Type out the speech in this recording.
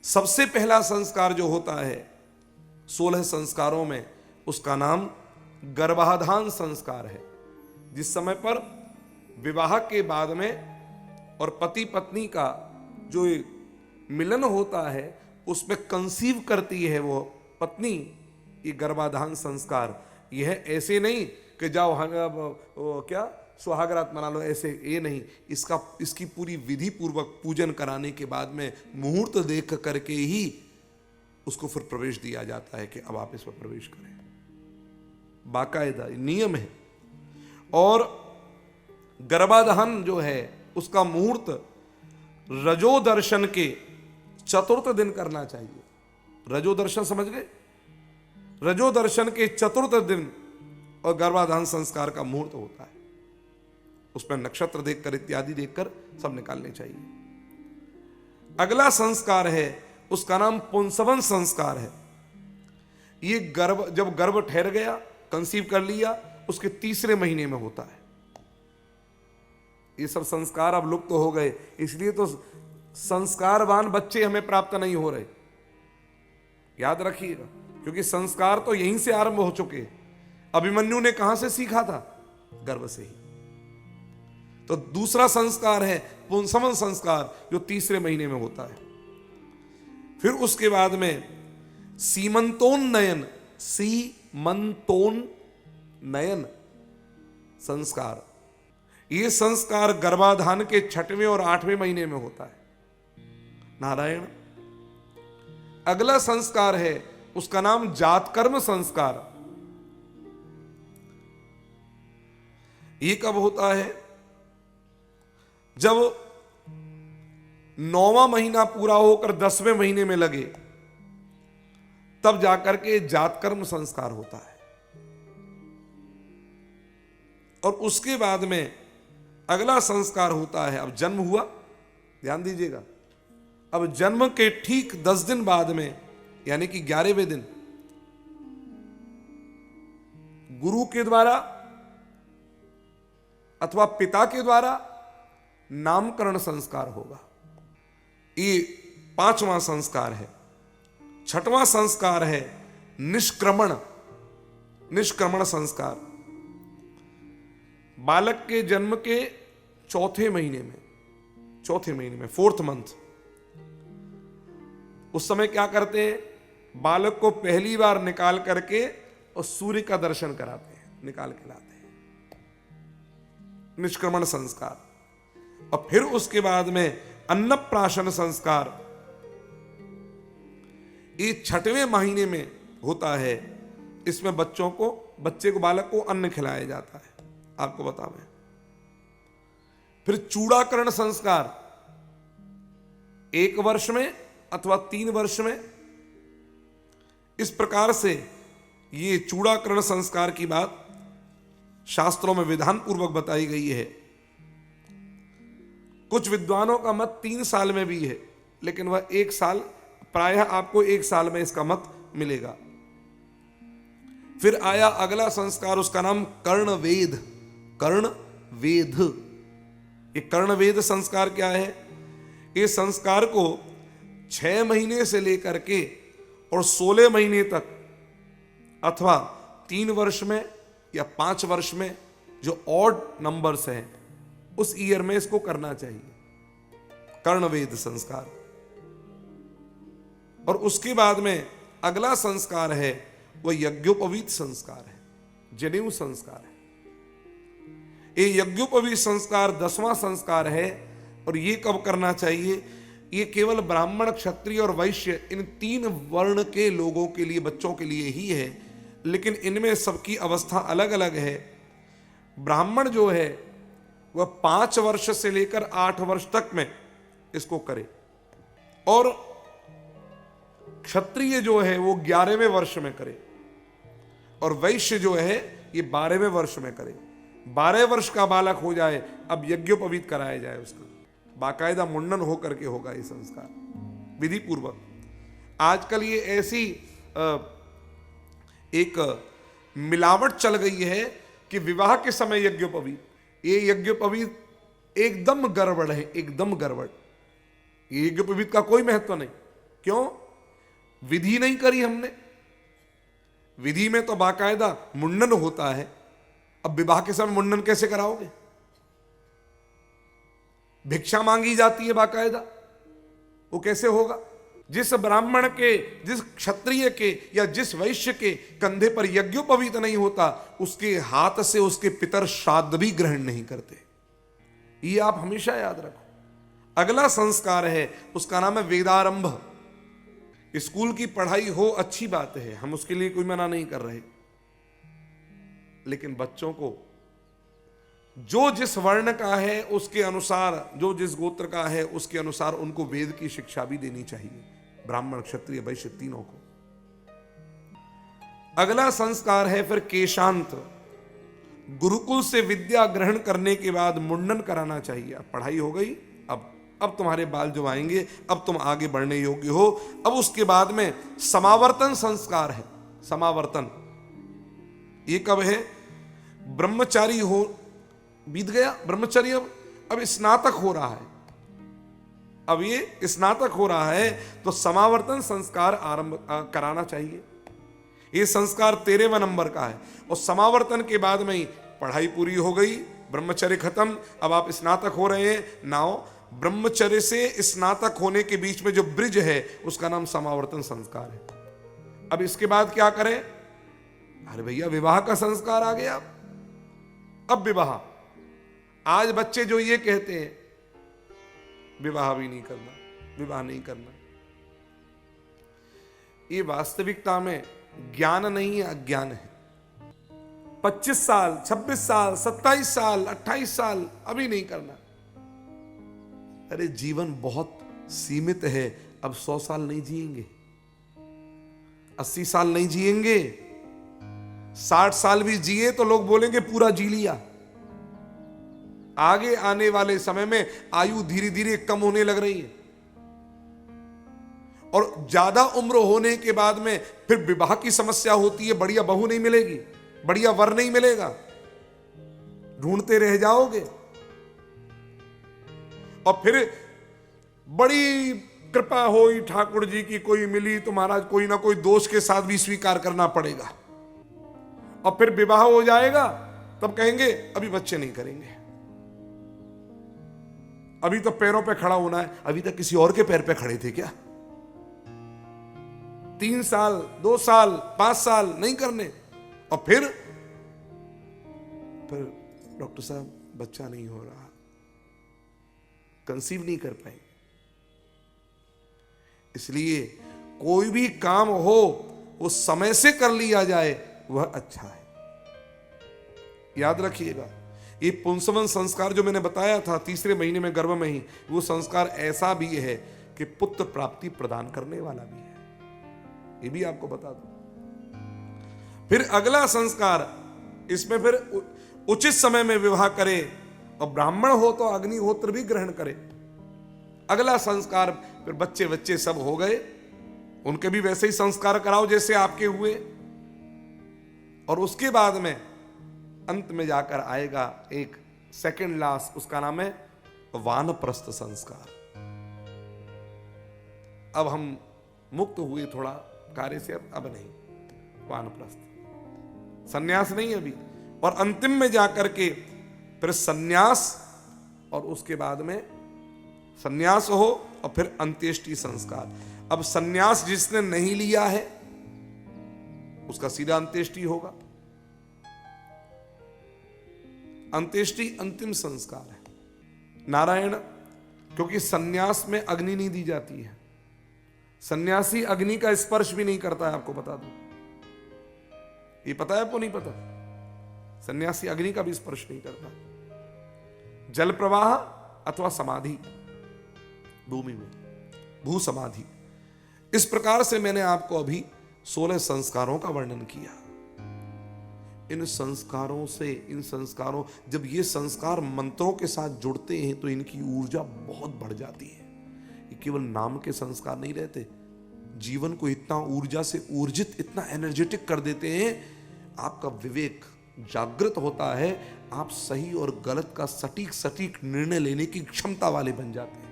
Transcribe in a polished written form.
सबसे पहला संस्कार जो होता है 16 संस्कारों में, उसका नाम गर्भाधान संस्कार है। जिस समय पर विवाह के बाद में और पति पत्नी का जो मिलन होता है उसमें कंसीव करती है वो पत्नी, ये गर्भाधान संस्कार। यह ऐसे नहीं कि जाओ क्या सुहागरात मना लो, ऐसे ये नहीं। इसकी पूरी विधि पूर्वक पूजन कराने के बाद में मुहूर्त देख करके ही उसको फिर प्रवेश दिया जाता है कि अब आप इस पर प्रवेश करें। बाकायदा नियम है। और गर्भाधान जो है उसका मुहूर्त रजो दर्शन के चतुर्थ दिन करना चाहिए। रजो दर्शन समझ गए? रजो दर्शन के चतुर्थ दिन और गर्भाधान संस्कार का मुहूर्त होता है। उसमें नक्षत्र देखकर इत्यादि देखकर सब निकालने चाहिए। अगला संस्कार है, उसका नाम पुंसवन संस्कार है। ये जब गर्भ ठहर गया, कंसीव कर लिया, उसके तीसरे महीने में होता है। ये सब संस्कार अब लुप्त हो गए, इसलिए तो संस्कारवान बच्चे हमें प्राप्त नहीं हो रहे। याद रखिएगा, क्योंकि संस्कार तो यहीं से आरंभ हो चुके। अभिमन्यु ने कहां से सीखा था? गर्भ से ही। तो दूसरा संस्कार है पुंसवन संस्कार, जो तीसरे महीने में होता है। फिर उसके बाद में सीमंतोन्नयन, सीमंतोन्नयन संस्कार। ये संस्कार गर्भाधान के 6वें और 8वें महीने में होता है। नारायण। अगला संस्कार है, उसका नाम जातकर्म संस्कार। ये कब होता है? जब 9वां महीना पूरा होकर 10वें महीने में लगे, तब जाकर के जातकर्म संस्कार होता है। और उसके बाद में अगला संस्कार होता है, अब जन्म हुआ, ध्यान दीजिएगा, अब जन्म के ठीक 10 दिन बाद में, यानी कि 11वें दिन, गुरु के द्वारा अथवा पिता के द्वारा नामकरण संस्कार होगा। ये 5वां संस्कार है। 6वां संस्कार है निष्क्रमण संस्कार। बालक के जन्म के चौथे महीने में 4th मंथ, उस समय क्या करते हैं? बालक को पहली बार निकाल करके और सूर्य का दर्शन कराते हैं, निकाल के लाते हैं। निष्क्रमण संस्कार। और फिर उसके बाद में अन्नप्राशन संस्कार, ये 6वें महीने में होता है। इसमें बच्चे को बालक को अन्न खिलाया जाता है, आपको बतावें। फिर चूड़ाकरण संस्कार 1 वर्ष में अथवा 3 वर्ष में। इस प्रकार से ये चूड़ाकरण संस्कार की बात शास्त्रों में विधान पूर्वक बताई गई है। कुछ विद्वानों का मत 3 साल में भी है, लेकिन वह 1 साल, प्रायः आपको 1 साल में इसका मत मिलेगा। फिर आया अगला संस्कार, उसका नाम कर्णवेद। ये कर्णवेद संस्कार क्या है? ये संस्कार को 6 महीने से लेकर के और 16 महीने तक, अथवा 3 वर्ष में या 5 वर्ष में, जो ऑड नंबर्स हैं, उस ईयर में इसको करना चाहिए, कर्णवेद संस्कार। और उसके बाद में अगला संस्कार है वह यज्ञोपवीत संस्कार है, जनेऊ संस्कार है। ये यज्ञोपवीत संस्कार 10वां संस्कार है। और ये कब करना चाहिए? ये केवल ब्राह्मण, क्षत्रिय और वैश्य, इन 3 वर्ण के लोगों के लिए, बच्चों के लिए ही है, लेकिन इनमें सबकी अवस्था अलग अलग है। ब्राह्मण जो है वह 5 वर्ष से लेकर 8 वर्ष तक में इसको करे, और क्षत्रिय जो है वो 11वें वर्ष में करे, और वैश्य जो है ये 12वें वर्ष में करे। 12 वर्ष का बालक हो जाए, अब यज्ञोपवीत कराया जाए उसका, बाकायदा मुंडन होकर के होगा ये संस्कार विधि पूर्वक। आजकल ये ऐसी एक मिलावट चल गई है कि विवाह के समय यज्ञोपवीत, ये यज्ञोपवीत एकदम गड़बड़ है, एकदम गड़बड़। ये यज्ञोपवीत का कोई महत्व नहीं। क्यों? विधि नहीं करी हमने। विधि में तो बाकायदा मुंडन होता है, अब विवाह के समय मुंडन कैसे कराओगे? भिक्षा मांगी जाती है बाकायदा, वो कैसे होगा? जिस ब्राह्मण के, जिस क्षत्रिय के या जिस वैश्य के कंधे पर यज्ञोपवीत नहीं होता, उसके हाथ से उसके पितर श्राद्ध भी ग्रहण नहीं करते। ये आप हमेशा याद रखो। अगला संस्कार है, उसका नाम है वेदारंभ। स्कूल की पढ़ाई हो अच्छी बात है, हम उसके लिए कोई मना नहीं कर रहे, लेकिन बच्चों को जो जिस वर्ण का है उसके अनुसार, जो जिस गोत्र का है उसके अनुसार उनको वेद की शिक्षा भी देनी चाहिए, ब्राह्मण क्षत्रिय वैश्य तीनों को। अगला संस्कार है फिर केशांत। गुरुकुल से विद्या ग्रहण करने के बाद मुंडन कराना चाहिए। अब पढ़ाई हो गई, अब तुम्हारे बाल जो आएंगे, अब तुम आगे बढ़ने योग्य हो। अब उसके बाद में समावर्तन संस्कार है। समावर्तन ये कब है? ब्रह्मचारी हो, बीत गया ब्रह्मचर्य, अब स्नातक हो रहा है, अब ये स्नातक हो रहा है, तो समावर्तन संस्कार आरंभ कराना चाहिए। ये संस्कार 13वें नंबर का है। और समावर्तन के बाद में ही पढ़ाई पूरी हो गई, ब्रह्मचर्य खत्म, अब आप स्नातक हो रहे हैं। नाउ ब्रह्मचर्य से स्नातक होने के बीच में जो ब्रिज है उसका नाम समावर्तन संस्कार है। अब इसके बाद क्या करें? अरे भैया विवाह का संस्कार आ गया। अब विवाह, आज बच्चे जो ये कहते हैं विवाह भी नहीं करना, विवाह नहीं करना, ये वास्तविकता में ज्ञान नहीं है, अज्ञान है। 25 साल, 26 साल, 27 साल, 28 साल अभी नहीं करना। अरे जीवन बहुत सीमित है, अब 100 साल नहीं जिएंगे, 80 साल नहीं जिएंगे, 60 साल भी जिए तो लोग बोलेंगे पूरा जी लिया। आगे आने वाले समय में आयु धीरे धीरे कम होने लग रही है, और ज्यादा उम्र होने के बाद में फिर विवाह की समस्या होती है। बढ़िया बहू नहीं मिलेगी, बढ़िया वर नहीं मिलेगा, ढूंढते रह जाओगे। और फिर बड़ी कृपा होई ठाकुर जी की, कोई मिली तो महाराज कोई ना कोई दोष के साथ भी स्वीकार करना पड़ेगा। और फिर विवाह हो जाएगा, तब कहेंगे अभी बच्चे नहीं करेंगे, अभी तो पैरों पे खड़ा होना है। अभी तक किसी और के पैर पे खड़े थे क्या? 3 साल, 2 साल, 5 साल नहीं करने, और फिर डॉक्टर साहब बच्चा नहीं हो रहा, कंसीव नहीं कर पाएंगे। इसलिए कोई भी काम हो वो समय से कर लिया जाए, वह अच्छा है। याद रखिएगा, ये पुंसवन संस्कार जो मैंने बताया था 3रे महीने में गर्भ में ही, वो संस्कार ऐसा भी है कि पुत्र प्राप्ति प्रदान करने वाला भी है, ये भी आपको बता दूं। फिर अगला संस्कार, इसमें फिर उचित समय में विवाह करे, और ब्राह्मण हो तो अग्निहोत्र भी ग्रहण करे। अगला संस्कार, फिर बच्चे सब हो गए, उनके भी वैसे ही संस्कार कराओ जैसे आपके हुए। और उसके बाद में अंत में जाकर आएगा एक सेकंड लास्ट, उसका नाम है वानप्रस्थ संस्कार। अब हम मुक्त हुए थोड़ा कार्य से, अब नहीं, वानप्रस्थ, सन्यास नहीं अभी। और अंतिम में जाकर के फिर सन्यास, और उसके बाद में सन्यास हो और फिर अंत्येष्टि संस्कार। अब सन्यास जिसने नहीं लिया है उसका सीधा अंत्येष्टि होगा। अंत्येष्टि अंतिम संस्कार है। नारायण, क्योंकि सन्यास में अग्नि नहीं दी जाती है, सन्यासी अग्नि का स्पर्श भी नहीं करता है, आपको बता दूं। ये पता है आपको? नहीं पता? सन्यासी अग्नि का भी स्पर्श नहीं करता। जल प्रवाह अथवा समाधि, भूमि में भू समाधि। इस प्रकार से मैंने आपको अभी 16 संस्कारों का वर्णन किया। इन संस्कारों से, इन संस्कारों, जब ये संस्कार मंत्रों के साथ जुड़ते हैं तो इनकी ऊर्जा बहुत बढ़ जाती है। ये केवल नाम के संस्कार नहीं रहते, जीवन को इतना ऊर्जा से ऊर्जित, इतना एनर्जेटिक कर देते हैं। आपका विवेक जागृत होता है, आप सही और गलत का सटीक निर्णय लेने की क्षमता वाले बन जाते हैं।